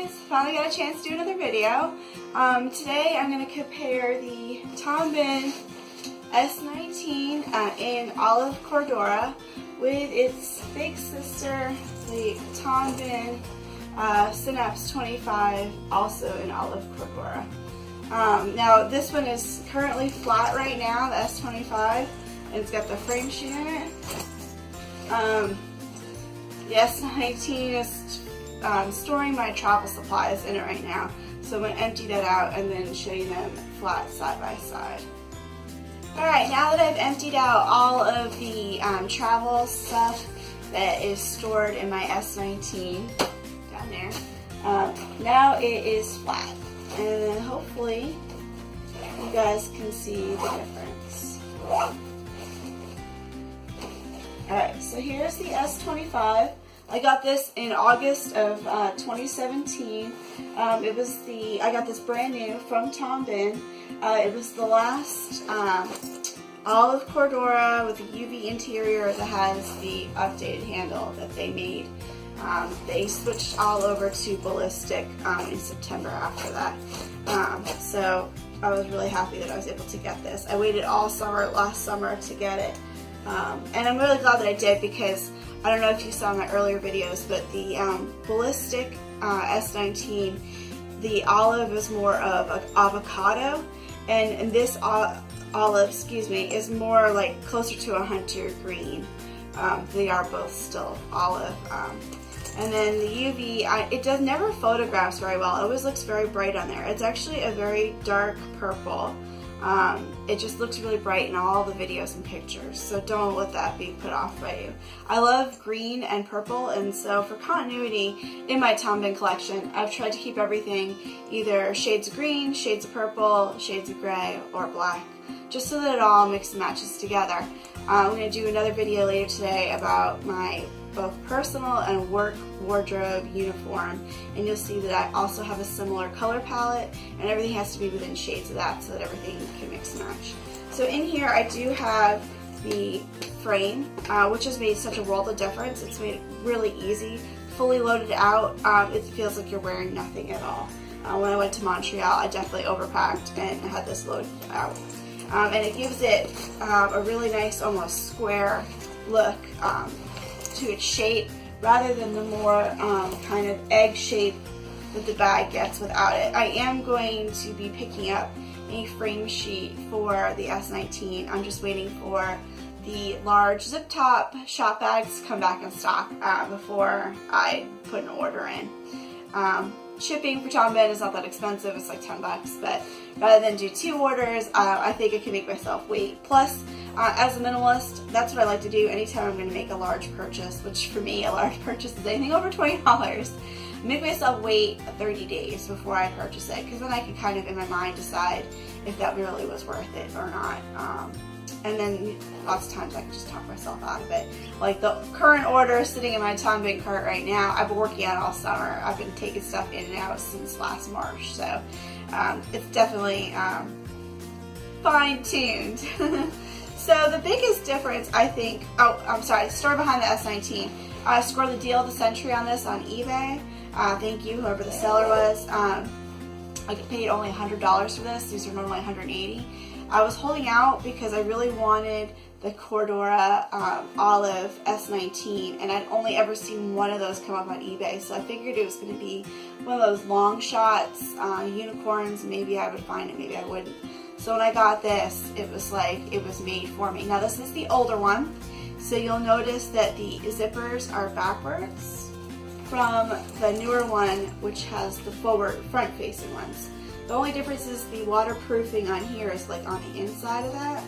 guys, finally got a chance to do another video. Today I'm going to compare the Tombin S19 in olive Cordura with its big sister, the Tombin Synapse 25, also in olive Cordura. Now this one is currently flat right now, the S25, and it's got the frame sheet in it. The S19 is storing my travel supplies in it right now, so I'm going to empty that out and then show you them flat side by side. Alright, now that I've emptied out all of the travel stuff that is stored in my S19 down there, now it is flat, and then hopefully you guys can see the difference. Alright, so here's the S25. I got this in August of 2017. I got this brand new from Tombin. It was the last olive Cordura with a UV interior that has the updated handle that they made. They switched all over to ballistic in September after that. So I was really happy that I was able to get this. I waited all summer, last summer, to get it. And I'm really glad that I did, because I don't know if you saw my earlier videos, but the ballistic S19, the olive is more of an avocado, and this olive, is more like closer to a hunter green. They are both still olive. And then the UV, it never photographs very well. It always looks very bright on there. It's actually a very dark purple. It just looks really bright in all the videos and pictures, so don't let that be put off by you. I love green and purple, and so for continuity in my Tombin collection, I've tried to keep everything either shades of green, shades of purple, shades of gray, or black, just so that it all mixes and matches together. I'm going to do another video later today about my both personal and work wardrobe uniform, and you'll see that I also have a similar color palette, and everything has to be within shades of that so that everything can mix and match. So in here I do have the frame, which has made such a world of difference. It's made it really easy. Fully loaded out, it feels like you're wearing nothing at all. When I went to Montreal, I definitely overpacked and had this loaded out. And it gives it a really nice, almost square look to its shape, rather than the more kind of egg shape that the bag gets without it. I am going to be picking up a frame sheet for the S19. I'm just waiting for the large zip top shop bags to come back in stock before I put an order in. Shipping for Tombin is not that expensive, it's like 10 bucks, but rather than do 2 orders, I think I can make myself wait. Plus, as a minimalist, that's what I like to do anytime I'm going to make a large purchase, which for me, a large purchase is anything over $20. Make myself wait 30 days before I purchase it, because then I can kind of in my mind decide if that really was worth it or not. And then lots of times I can just talk myself out of it. Like the current order sitting in my Tombin cart right now, I've been working on it all summer. I've been taking stuff in and out since last March, so it's definitely fine-tuned. So the biggest difference, I think, story behind the S19. I scored the deal of the century on this on eBay. Thank you, whoever the seller was. I paid only $100 for this. These are normally $180. I was holding out because I really wanted the Cordura olive S19, and I'd only ever seen one of those come up on eBay, so I figured it was going to be one of those long shots, unicorns. Maybe I would find it, maybe I wouldn't. So when I got this, it was like it was made for me. Now this is the older one, so you'll notice that the zippers are backwards from the newer one, which has the front-facing ones. The only difference is the waterproofing on here is like on the inside of that,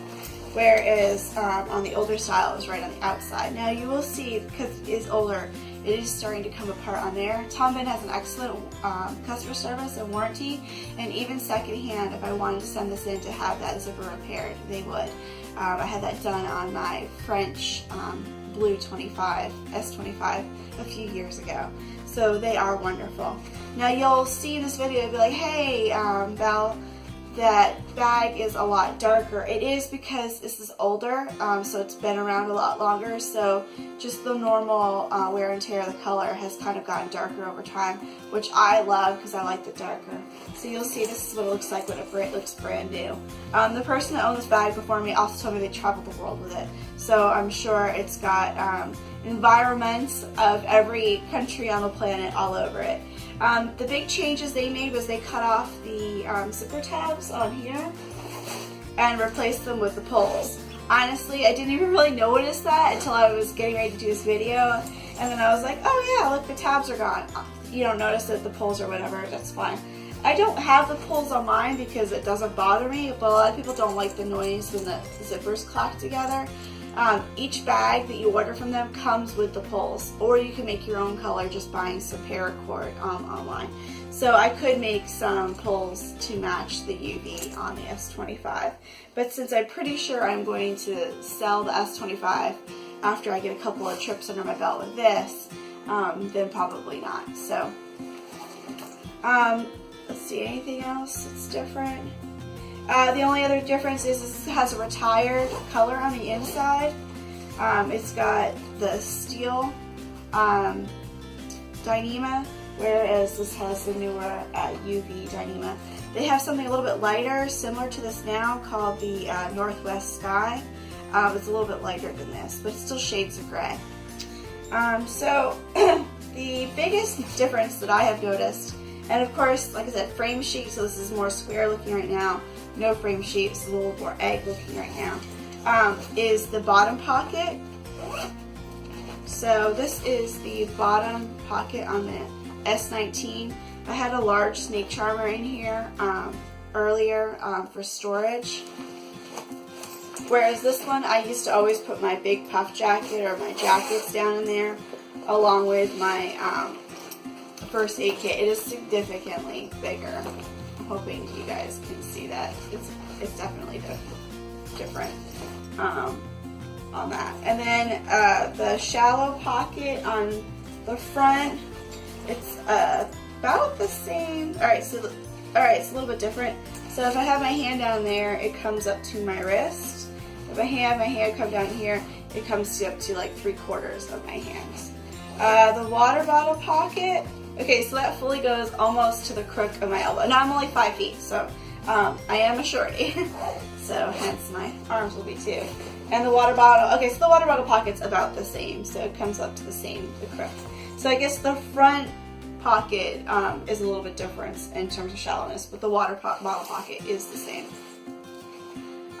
whereas on the older style it was right on the outside. Now you will see, because it is older, it is starting to come apart on there. Tombin has an excellent customer service and warranty, and even secondhand, if I wanted to send this in to have that zipper repaired, they would. I had that done on my French blue 25, S25, a few years ago. So they are wonderful. Now you'll see this video and be like, hey, Belle, that bag is a lot darker. It is because this is older, so it's been around a lot longer, so just the normal wear and tear of the color has kind of gotten darker over time, which I love because I like the darker. So you'll see this is what it looks like when it looks brand new. The person that owned this bag before me also told me they traveled the world with it, so I'm sure it's got environments of every country on the planet all over it. The big changes they made was they cut off the zipper tabs on here and replaced them with the pulls. Honestly, I didn't even really notice that until I was getting ready to do this video, and then I was like, oh yeah, look, the tabs are gone. You don't notice that the pulls or whatever, that's fine. I don't have the pulls on mine because it doesn't bother me, but a lot of people don't like the noise when the zippers clack together. Each bag that you order from them comes with the pulls, or you can make your own color just buying some paracord online. So I could make some pulls to match the UV on the S25, but since I'm pretty sure I'm going to sell the S25 after I get a couple of trips under my belt with this, then probably not. So let's see, anything else that's different? The only other difference is this has a retired color on the inside. It's got the steel Dyneema, whereas this has the newer UV Dyneema. They have something a little bit lighter, similar to this now, called the Northwest Sky. It's a little bit lighter than this, but it's still shades of gray. So the biggest difference that I have noticed, and of course, like I said, frame sheet, so this is more square looking right now. No frame sheet, it's a little more egg looking right now, is the bottom pocket. So this is the bottom pocket on the S19. I had a large snake charmer in here earlier for storage. Whereas this one, I used to always put my big puff jacket or my jackets down in there, along with my first aid kit. It is significantly bigger. I'm hoping you guys can see that. It's definitely different on that. And then the shallow pocket on the front, it's about the same. Alright, so it's a little bit different. So if I have my hand down there, it comes up to my wrist. If I have my hand come down here, it comes up to like 3/4 of my hands. The water bottle pocket, okay, so that fully goes almost to the crook of my elbow. Now I'm only 5 feet, so I am a shorty. So hence my arms will be too. And the water bottle, okay, so the water bottle pocket's about the same, so it comes up to the crook. So I guess the front pocket is a little bit different in terms of shallowness, but the water bottle pocket is the same.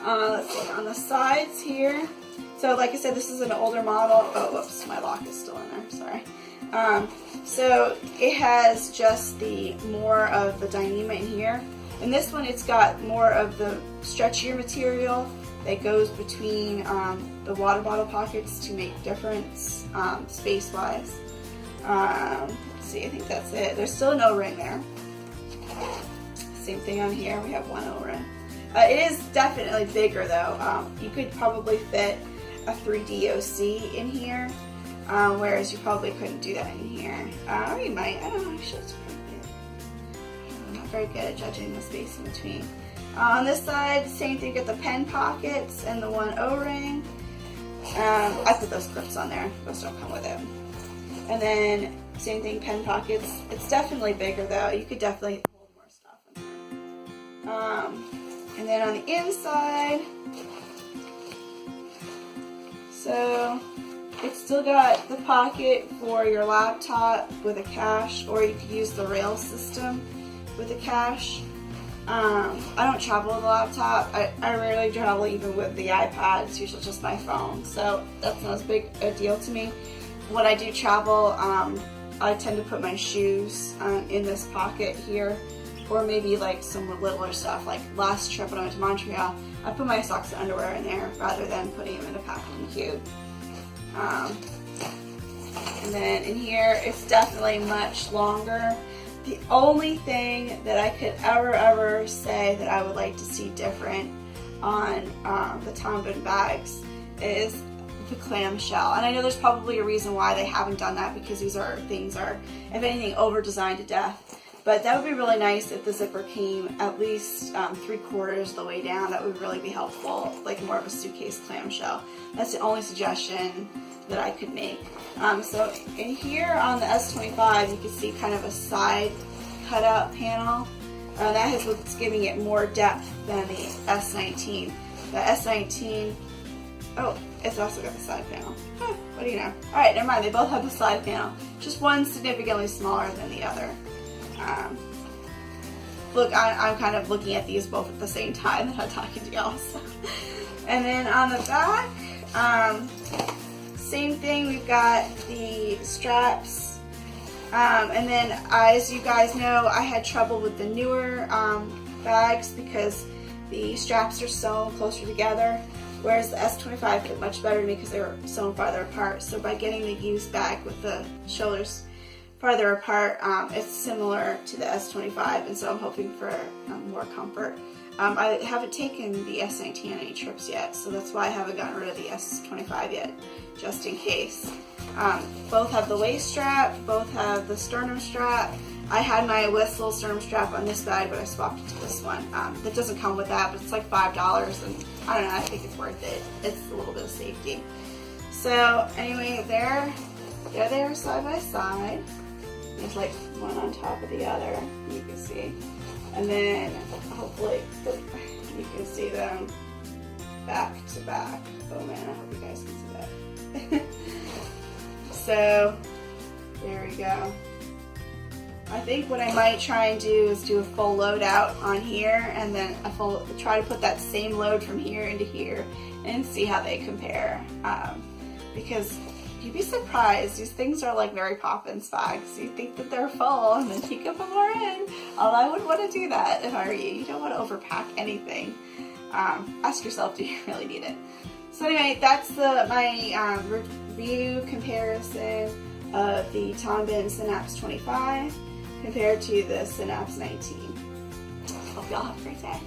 Let's see, on the sides here, so like I said, this is an older model. Oh, whoops, my lock is still in there, sorry. So it has just the more of the Dyneema in here. And this one, it's got more of the stretchier material that goes between the water bottle pockets to make difference space-wise. Let's see, I think that's it. There's still an O-ring there. Same thing on here, we have one O-ring. It is definitely bigger though. You could probably fit a 3D OC in here, whereas you probably couldn't do that in here. Or you might, I don't know, actually it's pretty big. I'm not very good at judging the space in between. On this side, same thing, get the pen pockets and the one O-ring. I put those clips on there, those don't come with it. And then, same thing, pen pockets. It's definitely bigger though, you could definitely hold more stuff in there. And then on the inside, so it's still got the pocket for your laptop with a cache, or you could use the rail system with a cache. I don't travel with a laptop. I rarely travel even with the iPad. It's usually just my phone, so that's not as big a deal to me. When I do travel, I tend to put my shoes in this pocket here, or maybe like some littler stuff. Like last trip when I went to Montreal, I put my socks and underwear in there rather than putting them in a packing cube. And then in here, it's definitely much longer. The only thing that I could ever say that I would like to see different on the Tom Bin bags is the clamshell. And I know there's probably a reason why they haven't done that, because these things are, if anything, over designed to death. But that would be really nice if the zipper came at least 3/4 of the way down. That would really be helpful, like more of a suitcase clamshell. That's the only suggestion that I could make. So in here on the S25, you can see kind of a side cutout panel. That is what's giving it more depth than the S19. The S19, oh, it's also got the side panel. Huh, what do you know? Alright, never mind, they both have the side panel. Just one significantly smaller than the other. Look, I'm kind of looking at these both at the same time that I'm talking to y'all. So. And then on the back, same thing, we've got the straps. And then, as you guys know, I had trouble with the newer bags because the straps are sewn closer together, whereas the S25 fit much better to me because they were sewn farther apart. So by getting the used bag with the shoulders farther apart, it's similar to the S25, and so I'm hoping for more comfort. I haven't taken the S19 on any trips yet, so that's why I haven't gotten rid of the S25 yet, just in case. Both have the waist strap, both have the sternum strap. I had my whistle sternum strap on this bag, but I swapped it to this one. That doesn't come with that, but it's like $5, and I don't know, I think it's worth it. It's a little bit of safety. So anyway, there they are side by side. There's like one on top of the other, you can see. And then hopefully you can see them back to back. Oh man, I hope you guys can see that. So there we go. I think what I might try and do is do a full load out on here, and then try to put that same load from here into here and see how they compare. Because you'd be surprised, these things are like Mary Poppins bags. You think that they're full and then you can put more in. Although I wouldn't want to do that if I were you. You don't want to overpack anything. Ask yourself, do you really need it? So anyway, that's my review comparison of the Tom Bin Synapse 25 compared to the Synapse 19. Hope y'all have a great day.